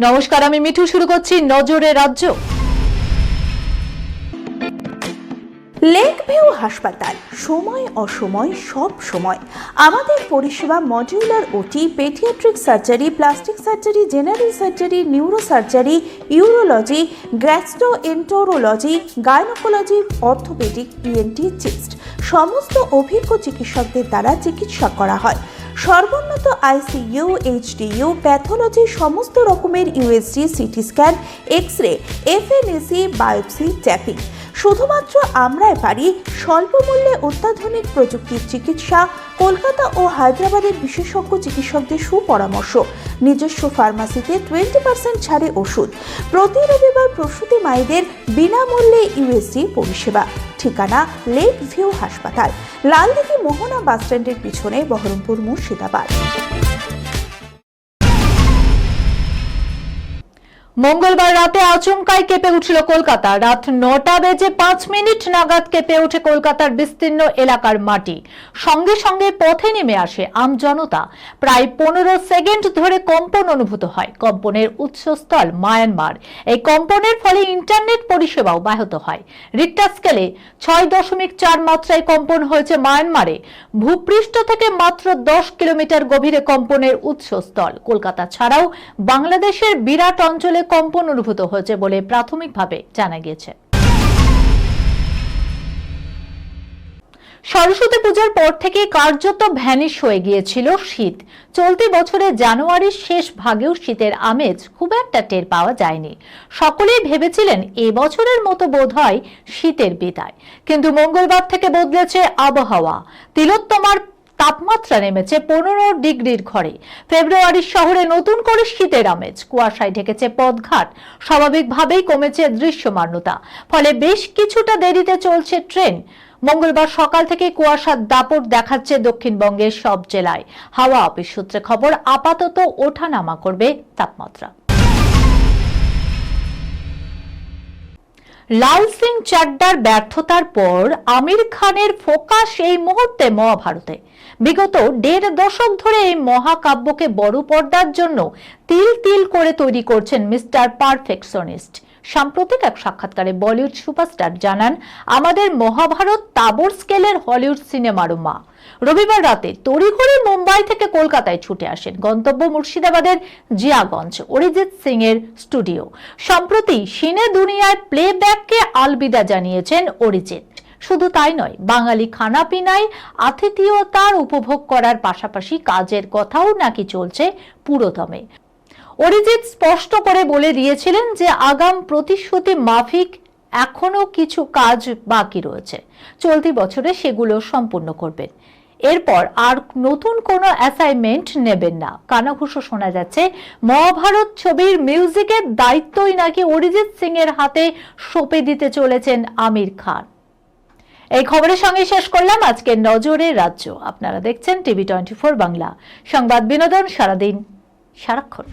নমস্কার, আমি মিঠু। শুরু করছি নজরে রাজ্য। লেক ভিউ হাসপাতাল, সময় অসময় সব সময় আমাদের পরিষেবা modular OT, paediatric surgery, plastic surgery, general surgery, neuro surgery, urology, gastroenterology, gynaecology, orthopaedic, ENT, chest সমস্ত অভিজ্ঞ চিকিৎসকদের দ্বারা চিকিৎসা করা হয়। সর্বোন্নত আইসিইউ, এইচডিইউ, প্যাথোলজি, সমস্ত রকমের USG, CT scan, X-ray, FNAC, biopsy, tapping. শুধুমাত্র আমরাই পারি স্বল্প মূল্যে অত্যাধুনিক প্রযুক্তির চিকিৎসা, কলকাতা ও হায়দ্রাবাদের বিশেষজ্ঞ চিকিৎসকদের সুপরামর্শ, নিজস্ব ফার্মাসিতে 20% ছাড়ে ওষুধ, প্রতি রবিবার প্রসূতি মায়েদের বিনামূল্যে ইউএসজি পরিষেবা। ঠিকানা লেক ভিউ হাসপাতাল, লালদিঘি মোহনা বাসস্ট্যান্ডের পিছনে, বহরমপুর, মুর্শিদাবাদ। মঙ্গলবার রাতে আচমকাই কেঁপে উঠল কলকাতা। রাত 9:05 নাগাদ কেঁপে ওঠে কলকাতার বিস্তীর্ণ এলাকার মাটি। সঙ্গে সঙ্গে পথে নেমে আসে আমজনতা। প্রায় 15 সেকেন্ড ধরে কম্পন অনুভূত হয়। কম্পনের উৎসস্থল মায়ানমার। এই কম্পনের ফলে ইন্টারনেট পরিষেবাও ব্যাহত হয়। রিক্টার স্কেলে 6.4 মাত্রায় কম্পন হয়েছে মায়ানমারে। ভূপৃষ্ঠ থেকে মাত্র 10 কিলোমিটার গভীরে কম্পনের উৎসস্থল। কলকাতা ছাড়াও বাংলাদেশের বিরাট অঞ্চলে কম্পন অনুভূত হয়েছে বলে প্রাথমিকভাবে জানা গিয়েছে। সরস্বতী পূজার পর থেকে কার্যত ভ্যানিশ হয়ে গিয়েছিল শীত। চলতি বছরের জানুয়ারির শেষ ভাগেও শীতের আমেজ খুব একটা টের পাওয়া যায়নি। সকলেই ভেবেছিলেন এবছরের মতো বোধহয় শীতের বিদায়, কিন্তু মঙ্গলবার থেকে বদলেছে আবহাওয়া। তিলোত্তমার তাপমাত্রা নেমেছে 15 ডিগ্রির ঘরে। ফেব্রুয়ারির শহরে নতুন করে শীতের আমেজ। কুয়াশায় ঢেকেছে পথঘাট। স্বাভাবিকভাবেই কমেছে দৃশ্যমানতা। ফলে বেশ কিছুটা দেরিতে চলছে ট্রেন। মঙ্গলবার সকাল থেকে কুয়াশার দাপট দেখাচ্ছে দক্ষিণবঙ্গের সব জেলায়। হাওয়া অফিস সূত্রে খবর, আপাতত ওঠানামা করবে তাপমাত্রা। লাল সিং চাড্ডার ব্যর্থতার পর আমির খানের ফোকাস এই মুহূর্তে মহাভারতে। বিগত 1.5 দশক ধরে এই মহাকাব্যকে বড় পর্দার জন্য তিল তিল করে তৈরি করছেন মিস্টার পারফেকশনিস্ট। সাম্প্রতিক এক সাক্ষাৎকারে বলিউড সুপারস্টার জানান, আমাদের মহাভারত তাবড় স্কেলের হলিউড সিনেমারও মা। রবিবার রাতে তড়িঘড়ি মুম্বাই থেকে কলকাতায় ছুটে আসেন। গন্তব্য মুর্শিদাবাদের জিয়াগঞ্জ, অরিজিৎ সিং এর স্টুডিও। সম্প্রতি সিনে দুনিয়ায় প্লেব্যাককে আলবিদা জানিয়েছেন অরিজিৎ। শুধু তাই নয়, বাঙালি খানাপিনায় আতিথেয়তার উপভোগ করার পাশাপাশি কাজের কথাও নাকি চলছে পুরোদমে। অরিজিৎ স্পষ্ট করে বলে দিয়েছিলেন যে আগাম প্রতিশ্রুতি মাফিক এখনো কিছু কাজ বাকি রয়েছে। চলতি বছরে সেগুলো সম্পূর্ণ করবেন। এরপর আর নতুন কোনো অ্যাসাইনমেন্ট নেবেন না। কানাঘুষো শোনা যাচ্ছে, মহাভারত ছবির মিউজিকের দায়িত্বই নাকি অরিজিৎ সিং এর হাতে সঁপে দিতে চলেছেন আমির খান। এই খবরের সঙ্গে শেষ করলাম আজকের নজরে রাজ্য। আপনারা দেখছেন টিভি 24 বাংলা, সংবাদ বিনোদন সারাদিন সারাক্ষণ।